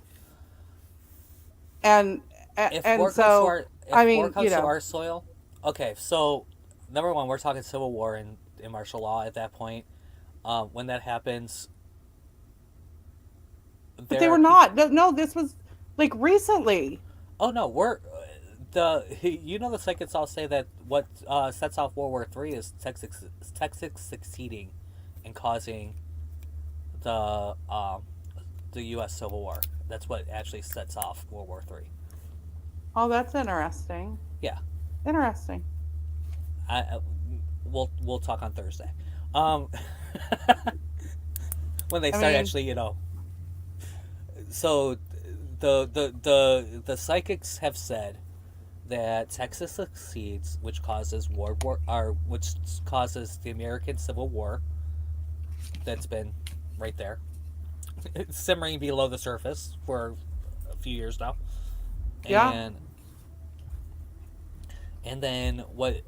And and so I if war mean, comes to our soil, okay. So number one, we're talking civil war in martial law at that point. When that happens, but they there were are people. not. No, no, this was like recently. Oh no, we're the the psychics all say that what sets off World War III is Texas succeeding and causing the the U.S. Civil War. That's what actually sets off World War III. Oh, that's interesting. Yeah, Interesting. I we'll talk on Thursday. Um, when they I start mean, actually, so the psychics have said that Texas succeeds, which causes which causes the American Civil War that's been right there, simmering below the surface for a few years now, yeah. and then what?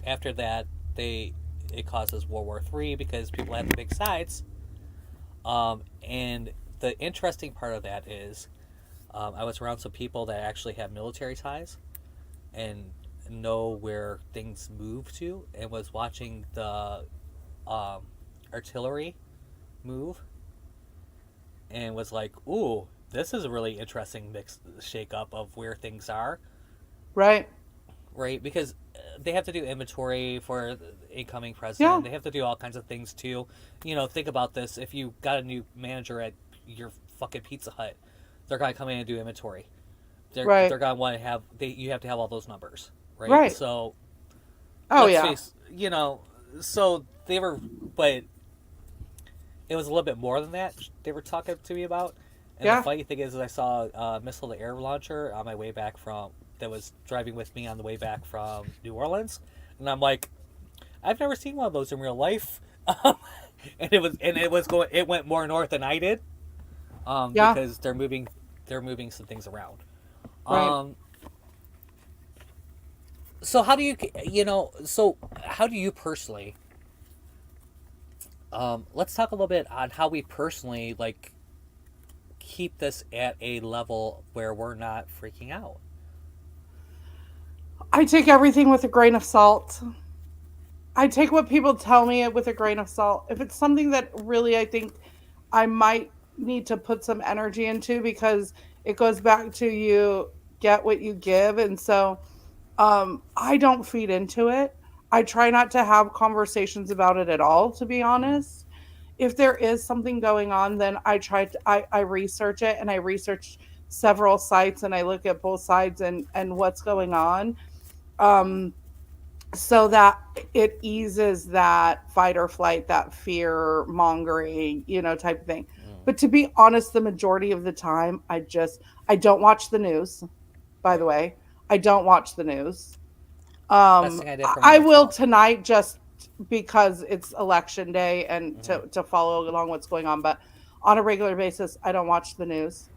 After that, it causes World War III because people have to pick sides. And the interesting part of that is, I was around some people that actually have military ties and know where things move to, and was watching the um, artillery move, and was like, "Ooh, this is a really interesting mix shake up of where things are." Right. Right, because they have to do inventory for the incoming Yeah. president. They have to do all kinds of things too. Think about this: if you got a new manager at your fucking Pizza Hut, they're gonna come in and do inventory. They're Right. gonna want to have you have to have all those numbers, right? Right. So Oh let's yeah. face, so they were, but it was a little bit more than that. They were talking to me about, and the Yeah. funny thing is, I saw a missile to air launcher on my way back from that was driving with me on the way back from New Orleans, and I'm like, I've never seen one of those in real life. And it went more north than I did, Yeah. because they're moving some things around. Right. Um, so how do so how do you personally? Let's talk a little bit on how we personally like keep this at a level where we're not freaking out. I take everything with a grain of salt. I take what people tell me with a grain of salt. If it's something that really I think I might need to put some energy into, because it goes back to get what you give. And so I don't feed into it. I try not to have conversations about it at all, to be Mm-hmm. honest. If there is something going on, then I research it, and I research several sites, and I look at both sides and what's going on. Um, so that it eases that fight or flight, that fear mongering, type of thing. Mm. But to be honest, the majority of the time, I don't watch the news. By the Right. way, I don't watch the news. Best thing I did for I me as will well. tonight, just because it's election day and Mm-hmm. to follow along what's going on. But on a regular basis, I don't watch the news.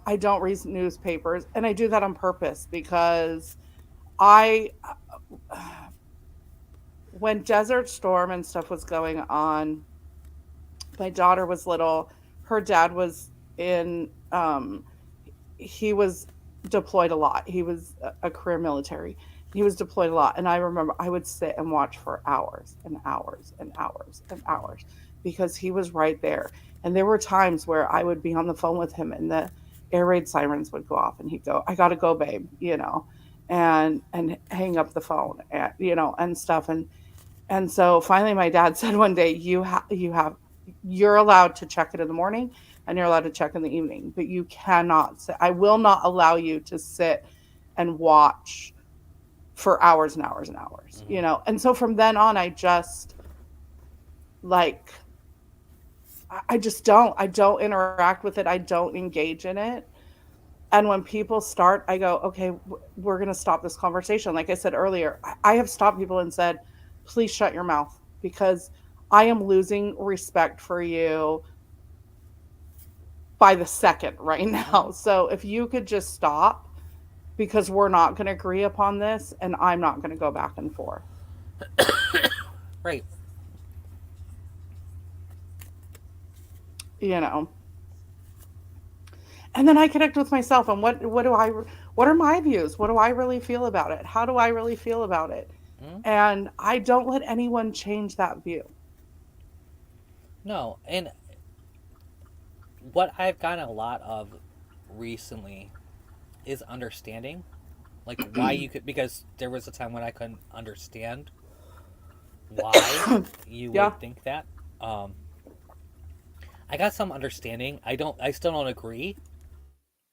I don't read newspapers, and I do that on purpose because I when Desert Storm and stuff was going on, my daughter was little. Her dad was in he was deployed a lot. He was a career military. He was deployed a lot. And I remember I would sit and watch for hours and hours and hours and hours because he was right there. And there were times where I would be on the phone with him and the air raid sirens would go off and he'd go, I gotta go, babe, and hang up the phone and stuff. And so finally my dad said one day, you're allowed to check it in the morning and you're allowed to check in the evening, but you cannot sit. I will not allow you to sit and watch for hours and hours and hours, Mm-hmm. And so from then on, I just like, I just I don't interact with it. I don't engage in it. And when people start, I go, okay, we're going to stop this conversation. Like I said earlier, I have stopped people and said, please shut your mouth because I am losing respect for you by the second right Mm-hmm. now. So if you could just stop because we're not going to agree upon this and I'm not going to go back and forth, Right. you know. And then I connect with myself and what are my views? What do I really feel about it? How do I really feel about it? Mm-hmm. And I don't let anyone change that view. No, and what I've gotten a lot of recently is understanding, like why you could, because there was a time when I couldn't understand why you Yeah. would think that. Um, I got some understanding. I still don't agree,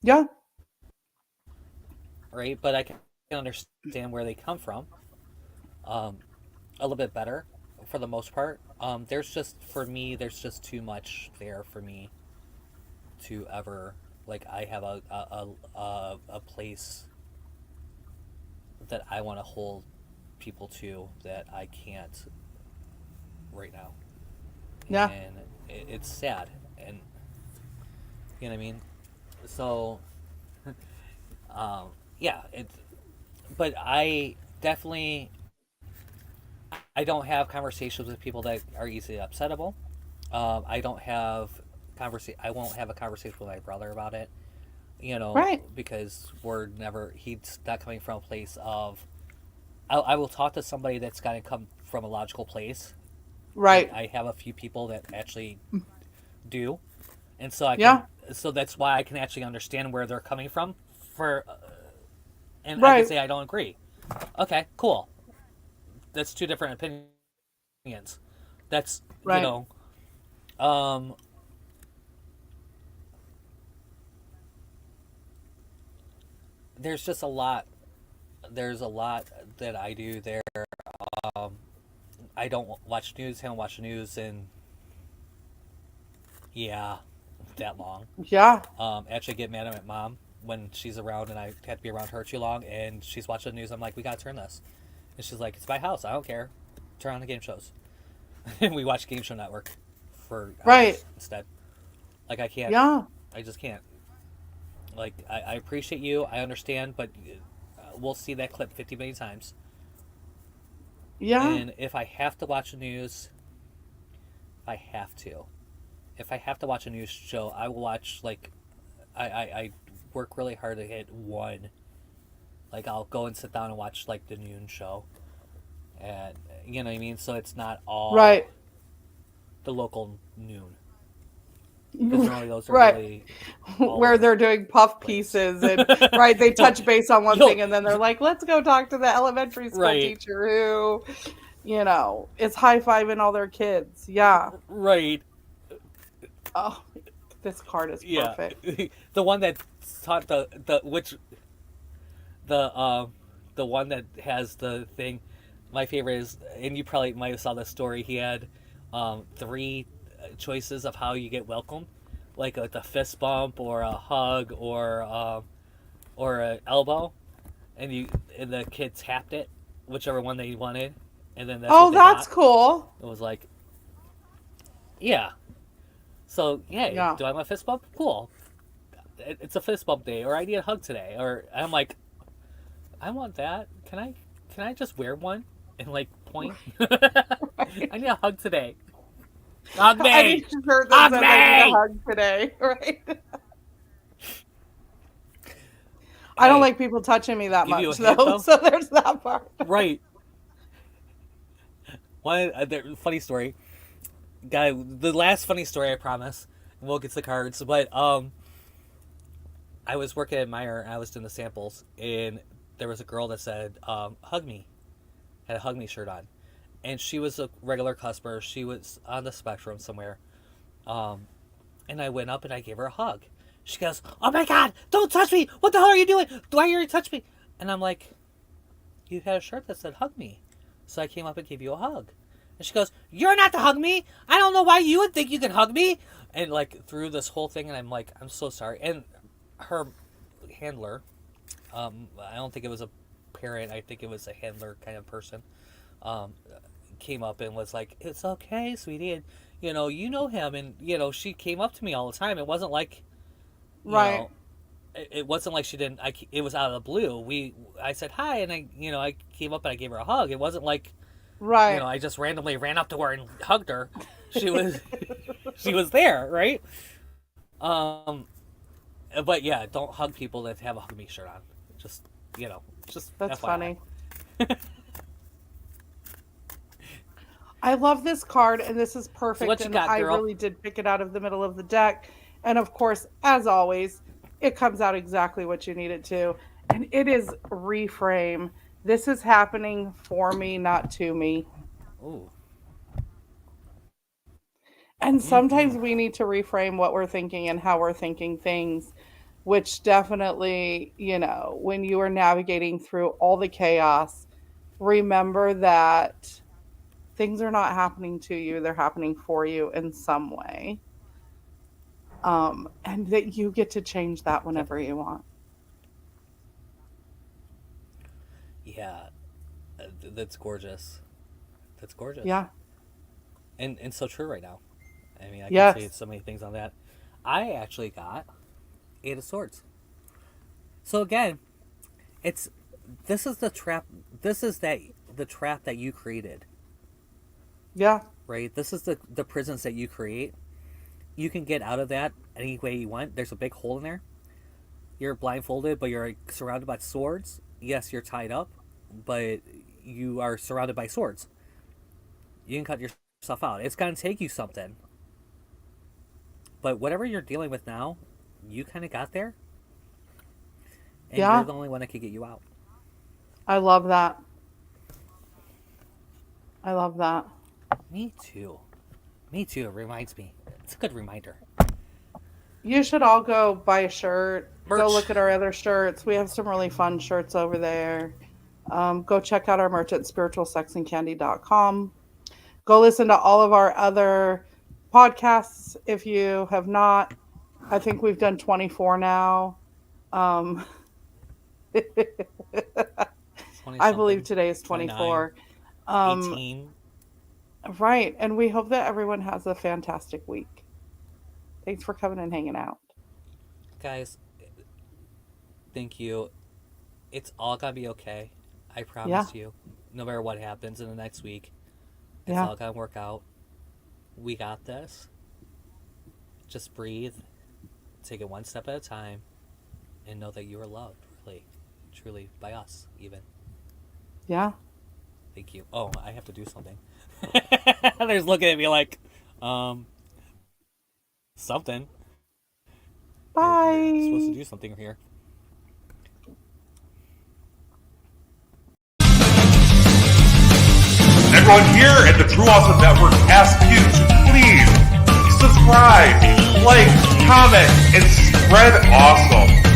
Yeah. right? But I can understand where they come from. Um, a little bit better, for the most part. There's just for me, there's just too much there for me to ever like. I have a place that I want to hold people to that I can't right now, Yeah. and it's sad, and you know what I mean. So, um, yeah, but I definitely I don't have conversations with people that are easily upsettable. I don't have I won't have a conversation with my brother about it. Right. Because he's not coming from a place of. I will talk to somebody that's got to come from a logical place. Like Right. I have a few people that actually do, and so I can. Yeah. So that's why I can actually understand where they're coming from. And I can Right. say I don't agree. Okay, cool. That's two different opinions. That's Right. um, there's just a lot. There's a lot that I do there. Um, I don't watch news. Haven't watched news in yeah, that long. Yeah. Actually, get mad at my mom when she's around and I have to be around her too long, and she's watching the news. I'm like, we gotta turn this, and she's like, it's my house. I don't care. Turn on the game shows, and we watch Game Show Network for Right. hours instead. Like I can't. Yeah. I just can't. Like I appreciate you. I understand, but we'll see that clip 50 million times. Yeah. And if I have to watch the news, I have to. If I have to watch a news show, I will watch like I work really hard to hit one. Like I'll go and sit down and watch like the noon show, and you know what I mean. So it's not all Right. the local noon. Because normally those are Right. really Where all they're doing puff place. pieces and right, they touch base on one Yo, thing and then they're like, let's go talk to the elementary school right, teacher who, is high-fiving all their kids. Yeah. right, Oh, this card is yeah. perfect. The one that taught the the one that has the thing. My favorite is, and you probably might have saw this story. He had three choices of how you get welcome, like the fist bump or a hug or an elbow, and the kid tapped it, whichever one they wanted, and then that's Oh, what they that's got. cool. It was like, yeah. So yeah, Yeah. do I want a fist bump? Cool. It's a fist bump day, or I need a hug today, or I'm like, I want that. Can I just wear one and like point? I need a hug today. Hug I need me. a shirt that Hug says I need a me. hug today, right? I don't Hey, like people touching me that give you a much hint though, though. so there's that part. Right. One funny story. Guy, the last funny story, I promise. And we'll get to the cards, but I was working at Meyer and I was doing the samples, and there was a girl that said, "Hug me," had a "Hug me" shirt on, and she was a regular customer. She was on the spectrum somewhere, and I went up and I gave her a hug. She goes, "Oh my God, don't touch me! What the hell are you doing? Why are you touch me?" And I'm like, "You had a shirt that said hug me, so I came up and gave you a hug." And she goes, "You're not to hug me. I don't know why you would think you can hug me." And like through this whole thing, and I'm like, "I'm so sorry." And her handler, I don't think it was a parent. I think it was a handler kind of person. Um, Came up and was like, "It's okay, sweetie," and you know him, and she came up to me all the time. It wasn't like, you Right. know, it wasn't like she didn't. It was out of the blue. I said hi, and I came up and I gave her a hug. It wasn't like, Right. I just randomly ran up to her and hugged her. She was, she was there, right? Um, but yeah, don't hug people that have a hug me shirt on. Just, just That's FYI. funny. I love this card, and this is So perfect. what you And got, I girl? really did pick it out of the middle of the deck. And of course, as always, it comes out exactly what you need it to. And it is reframe. This is happening for me, not to me. Ooh. And Mm-hmm. sometimes we need to reframe what we're thinking and how we're thinking things, which definitely, when you are navigating through all the chaos, remember that things are not happening to you, they're happening for you in some way. And that you get to change that whenever Definitely. you want. Yeah, that's gorgeous. That's gorgeous. Yeah. And so true right now. I mean, I can say Yes. so many things on that. I actually got Eight of Swords. So again, it's this is the trap. This is the trap that you created, Yeah. right? This is the prisons that you create. You can get out of that any way you want. There's a big hole in there. You're blindfolded, but you're surrounded by swords. Yes, you're tied up, but you are surrounded by swords. You can cut yourself out. It's gonna take you something, but whatever you're dealing with now, you kind of got there, and you're Yeah. the only one that can get you out. I love that. I love that. Me too. Me too. It reminds me. It's a good reminder. You should all go buy a shirt. Go Merch. look at our other shirts. We have some really fun shirts over there. Go check out our merch at spiritualsexandcandy.com. Go listen to all of our other podcasts if you have not. I think we've done 24 now. Um, 20 I believe something. today is 29. 24. Um, 18. right. And we hope that everyone has a fantastic week. Thanks for coming and hanging out. Guys, thank you. It's all gonna be okay. I Yeah. promise you. No matter what happens in the next week, it's Yeah. all gonna work out. We got this. Just breathe. Take it one step at a time. And know that you are loved, really. Truly, by us, even. Yeah. Thank you. Oh, I have to do something. They're just looking at me like, Something. Bye. You're supposed to do something here. Everyone here at the True Awesome Network asks you to please subscribe, like, comment, and spread awesome.